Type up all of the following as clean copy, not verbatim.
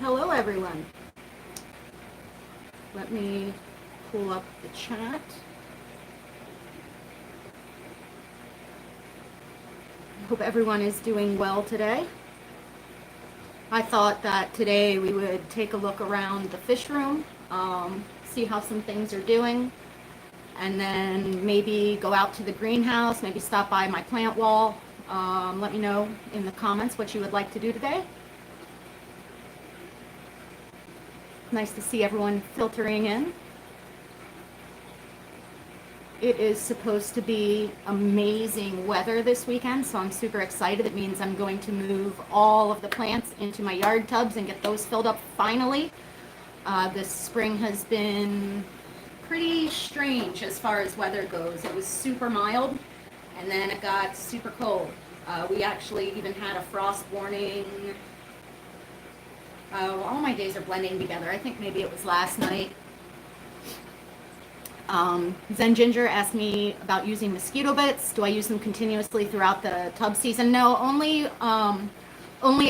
Hello everyone. Let me pull up the chat. I hope everyone is doing well today. I thought that today we would take a look around the fish room, see how some things are doing, and then maybe go out to the greenhouse, maybe stop by my plant wall. Let me know in the comments what you would like to do today. Nice to see everyone filtering in. It is supposed to be amazing weather this weekend, so I'm super excited. It means I'm going to move all of the plants into my yard tubs and get those filled up finally. This spring has been pretty strange as far as weather goes. It was super mild, and then it got super cold. We actually even had a frost warning. All my days are blending together. I think maybe it was last night. Zen Ginger asked me about using mosquito bits. Do I use them continuously throughout the tub season? No, only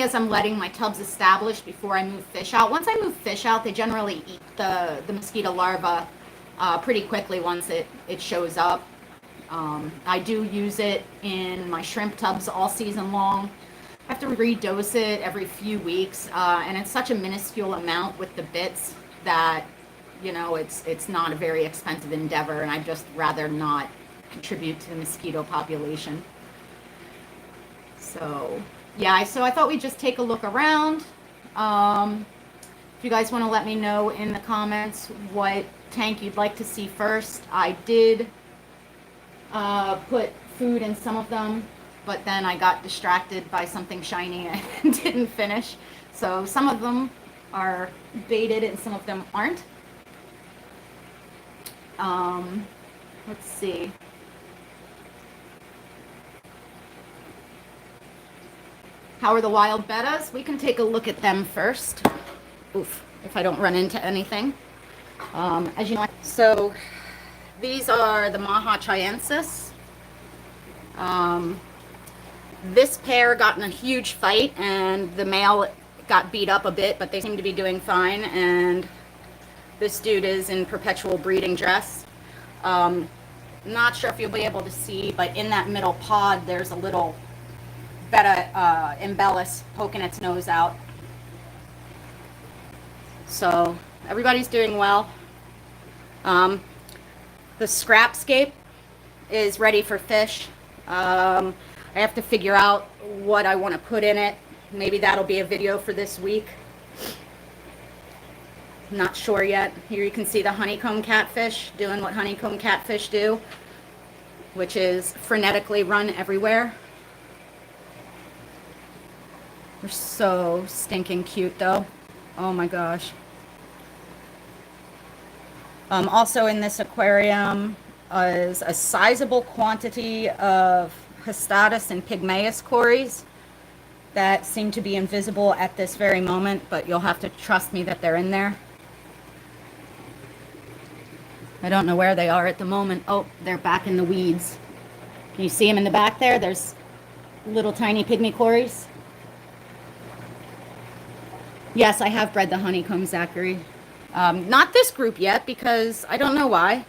as I'm letting my tubs establish before I move fish out. Once I move fish out, they generally eat the mosquito larva pretty quickly once it shows up. I do use it in my shrimp tubs all season long. I have to redose it every few weeks, and it's such a minuscule amount with the bits that, you know, it's not a very expensive endeavor, and I'd just rather not contribute to the mosquito population. So, yeah, so I thought we'd just take a look around. If you guys want to let me know in the comments what tank you'd like to see first. I did put food in some of them, but then I got distracted by something shiny and didn't finish. So some of them are baited and some of them aren't. Let's see. How are the wild bettas? We can take a look at them first. Oof, if I don't run into anything. As you know, so these are the Maha Chiensis. This pair got in a huge fight, and the male got beat up a bit, but they seem to be doing fine. And this dude is in perpetual breeding dress. Not sure if you'll be able to see, but in that middle pod, there's a little betta embellus poking its nose out. So everybody's doing well. The Scrapscape is ready for fish. I have to figure out what I want to put in it. Maybe that'll be a video for this week. Not sure yet. Here you can see the honeycomb catfish doing what honeycomb catfish do, which is frenetically run everywhere. They're so stinking cute though. Oh my gosh. Also in this aquarium is a sizable quantity of Hystatus and Pygmaeus cories that seem to be invisible at this very moment, but you'll have to trust me that they're in there. I don't know where they are at the moment. Oh, they're back in the weeds. Can you see them in the back there? There's little tiny pygmy cories. Yes, I have bred the honeycomb, Zachary. Not this group yet, because I don't know why.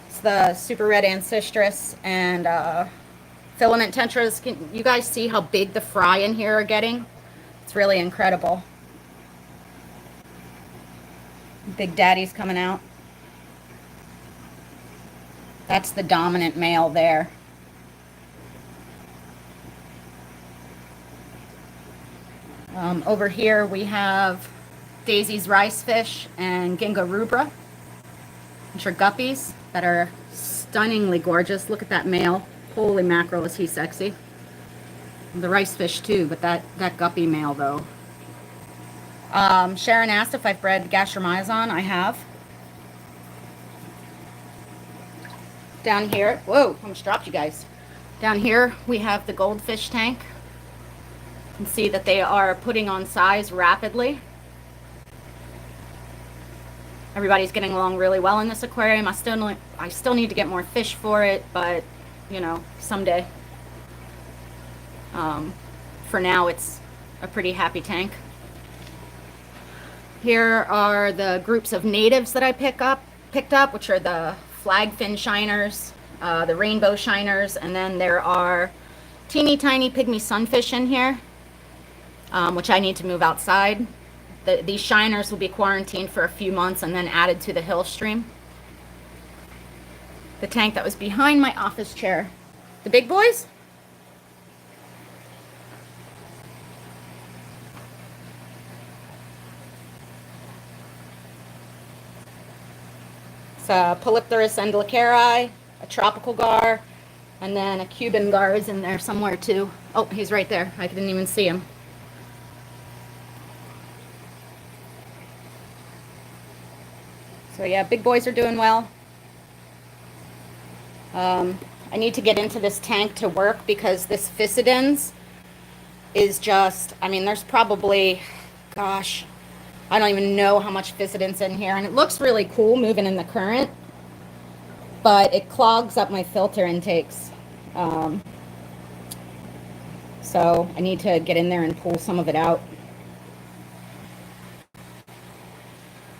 It's the super red ancestris and filament tetras. Can you guys see how big the fry in here are getting? It's really incredible. Big Daddy's coming out. That's the dominant male there. Over here we have Daisy's rice fish and Ginga rubra, which are guppies that are stunningly gorgeous. Look at that male. Holy mackerel, is he sexy. The rice fish too, but that guppy male though. Sharon asked if I've bred Gastromyzon. I have. Down here, whoa, almost dropped you guys. Down here we have the goldfish tank. You can see that they are putting on size rapidly. Everybody's getting along really well in this aquarium. I still need to get more fish for it, but you know, someday. for now it's a pretty happy tank. Here are the groups of natives that I picked up, which are the flagfin shiners, the rainbow shiners, and then there are teeny tiny pygmy sunfish in here, which I need to move outside. These shiners will be quarantined for a few months and then added to the Hillstream. The tank that was behind my office chair. The big boys? It's a Polypterus endlicari, a tropical gar, and then a Cuban gar is in there somewhere too. Oh, he's right there. I didn't even see him. So yeah, big boys are doing well. I need to get into this tank to work because this Physidens is just, I mean, there's probably, gosh, I don't even know how much Physidens in here. And it looks really cool moving in the current, but it clogs up my filter intakes. So I need to get in there and pull some of it out.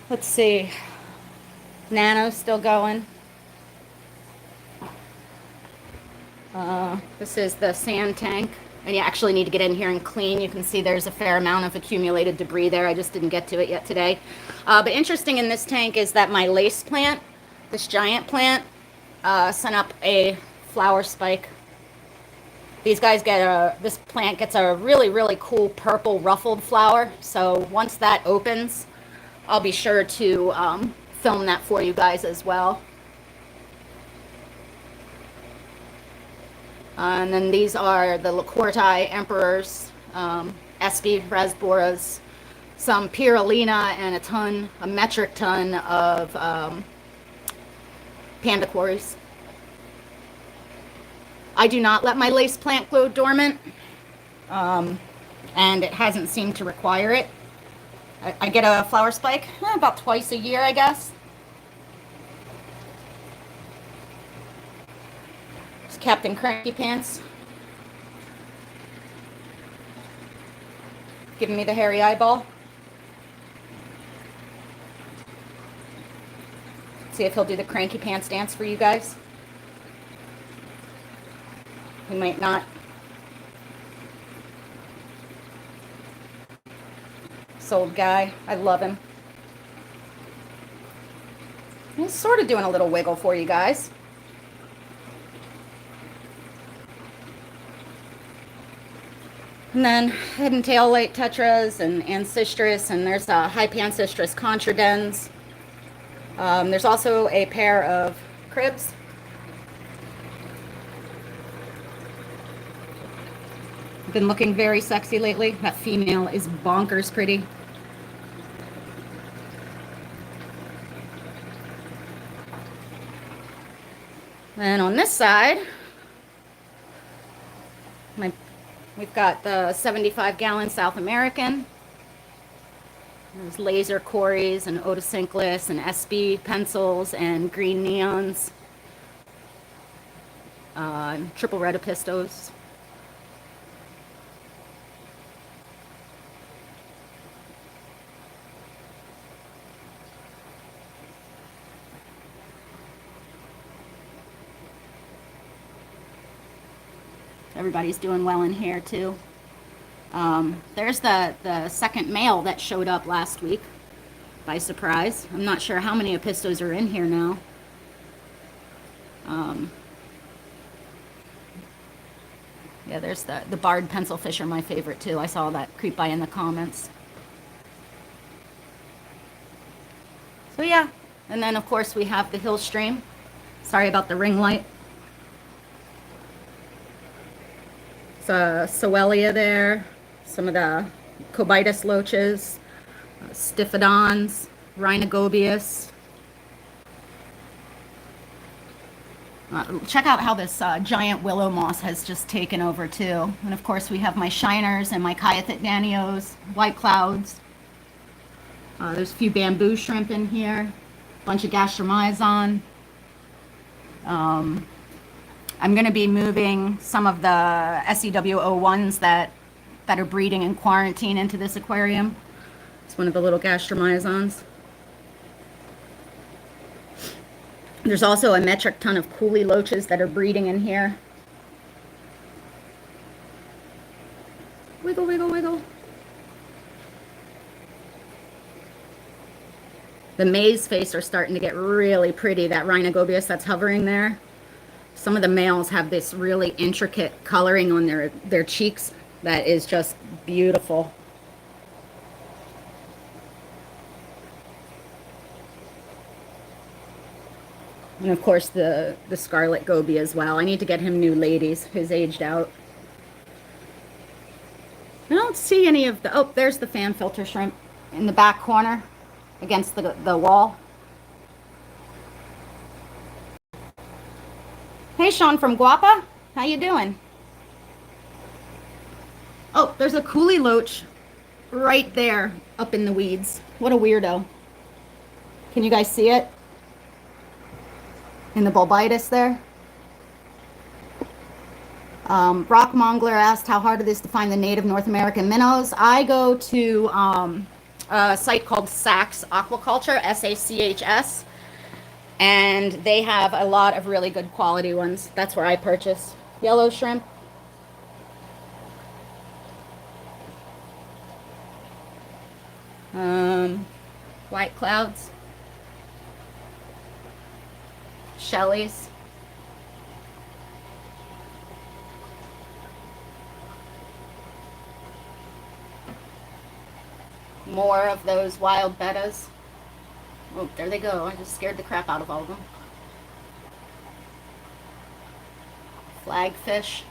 Let's see. Nano's still going. This is the sand tank. And you actually need to get in here and clean. You can see there's a fair amount of accumulated debris there. I just didn't get to it yet today. But interesting in this tank is that my lace plant, this giant plant, sent up a flower spike. These guys this plant gets a really, really cool purple ruffled flower. So once that opens, I'll be sure to film that for you guys as well. And then these are the Lacorti emperors, Espy rasboras, some Pyrrolina, and a metric ton of panda quarries. I do not let my lace plant go dormant, and it hasn't seemed to require it. I get a flower spike about twice a year, I guess. It's Captain Cranky Pants giving me the hairy eyeball. See if he'll do the Cranky Pants dance for you guys. He might not. Sold guy. I love him. He's sort of doing a little wiggle for you guys. And then head and tail light tetras and ancestris, and there's a hypancestris contradens. There's also a pair of cribs. Been looking very sexy lately. That female is bonkers pretty. And on this side, we've got the 75-gallon South American. There's laser cories and otocinclus and SB pencils and green neons. Triple red epistos. Everybody's doing well in here too. There's the second male that showed up last week by surprise. I'm not sure how many epistos are in here now. Yeah, there's the barred pencilfish are my favorite too. I saw that creep by in the comments. So yeah, and then of course we have the Hillstream. Sorry about the ring light. It's a Soelia there, some of the Cobitus loaches, Stiphodons, Rhinogobius. Check out how this giant willow moss has just taken over too. And of course we have my shiners and my Kyathit danios, white clouds. There's a few bamboo shrimp in here, a bunch of gastromyzon. I'm going to be moving some of the SEW01s that that are breeding in quarantine into this aquarium. It's one of the little gastromyzons. There's also a metric ton of coolie loaches that are breeding in here. Wiggle, wiggle, wiggle. The maize face are starting to get really pretty, that rhinogobius that's hovering there. Some of the males have this really intricate coloring on their cheeks that is just beautiful. And of course the scarlet goby as well. I need to get him new ladies. His aged out. I don't see any of the, oh, there's the fan filter shrimp in the back corner against the wall. Hey, Sean from Guapa. How you doing? Oh, there's a coolie loach right there up in the weeds. What a weirdo. Can you guys see it? In the bulbitis there. Rock Mongler asked how hard it is to find the native North American minnows. I go to a site called Sachs Aquaculture, S-A-C-H-S, and they have a lot of really good quality ones. That's where I purchase. Yellow shrimp. White clouds. Shellies. More of those wild bettas. Oh, there they go. I just scared the crap out of all of them. Flagfish.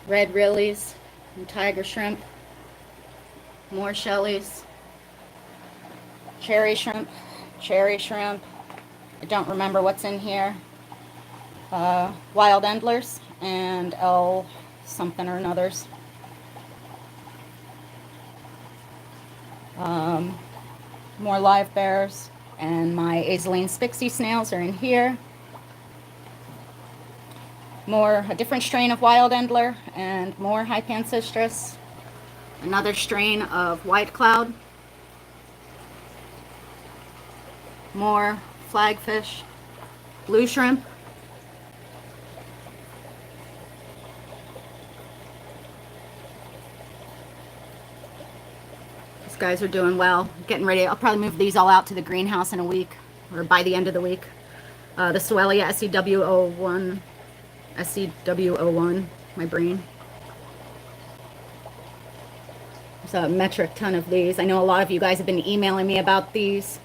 Red rillies and tiger shrimp. More shellies. Cherry shrimp. Cherry shrimp. I don't remember what's in here. Wild endlers and L something or another's. More Livebearers, and my Azaline Spixie snails are in here. More, a different strain of wild endler and more high pancistrus. Another strain of white cloud. More flagfish. Blue shrimp. These guys are doing well. Getting ready. I'll probably move these all out to the greenhouse in a week, or by the end of the week. The Soelia SCW01, my brain. There's a metric ton of these. I know a lot of you guys have been emailing me about these.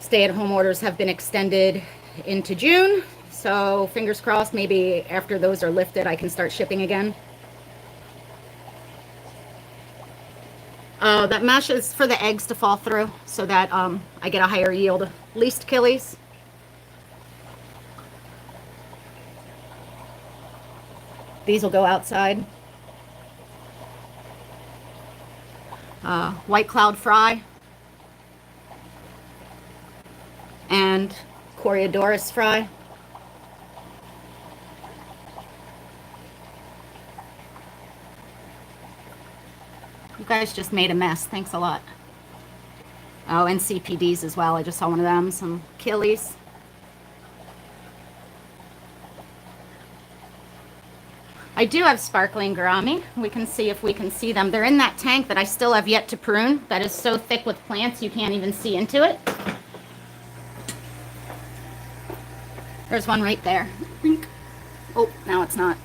Stay-at-home orders have been extended into June, so fingers crossed, maybe after those are lifted I can start shipping again. That mesh is for the eggs to fall through so that I get a higher yield. Least killies. These will go outside. White cloud fry. And Coreodoris fry. You guys just made a mess. Thanks a lot. Oh, and CPDs as well. I just saw one of them. Some killies. I do have sparkling gourami. We can see if we can see them. They're in that tank that I still have yet to prune. That is so thick with plants you can't even see into it. There's one right there. Oh, now it's not.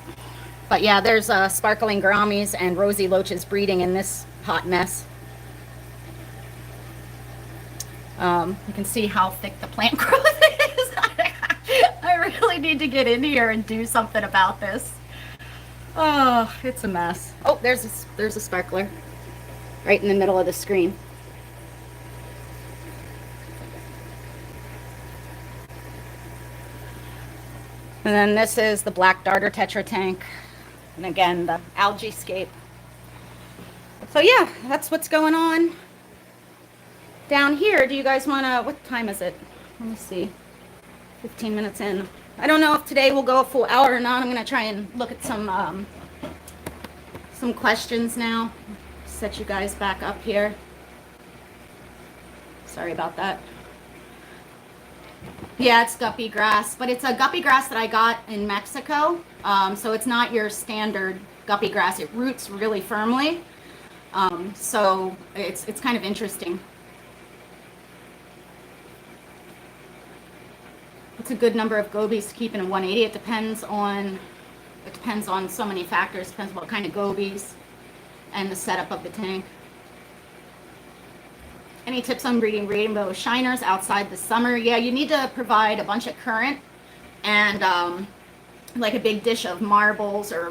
But yeah, there's sparkling gouramis and rosy loaches breeding in this hot mess. You can see how thick the plant growth is. I really need to get in here and do something about this. Oh, it's a mess. Oh, there's a sparkler right in the middle of the screen. And then this is the black darter tetra tank. And again, the algae scape. So yeah, that's what's going on down here. Do you guys want to, what time is it? Let me see. 15 minutes in. I don't know if today will go a full hour or not. I'm gonna try and look at some questions now. Set you guys back up here. Sorry about that. Yeah, it's guppy grass, but it's a guppy grass that I got in Mexico. So it's not your standard guppy grass. It roots really firmly. So it's kind of interesting. It's a good number of gobies to keep in a 180. It depends on so many factors. Depends on what kind of gobies and the setup of the tank. Any tips on breeding rainbow shiners outside the summer? Yeah, you need to provide a bunch of current and like a big dish of marbles or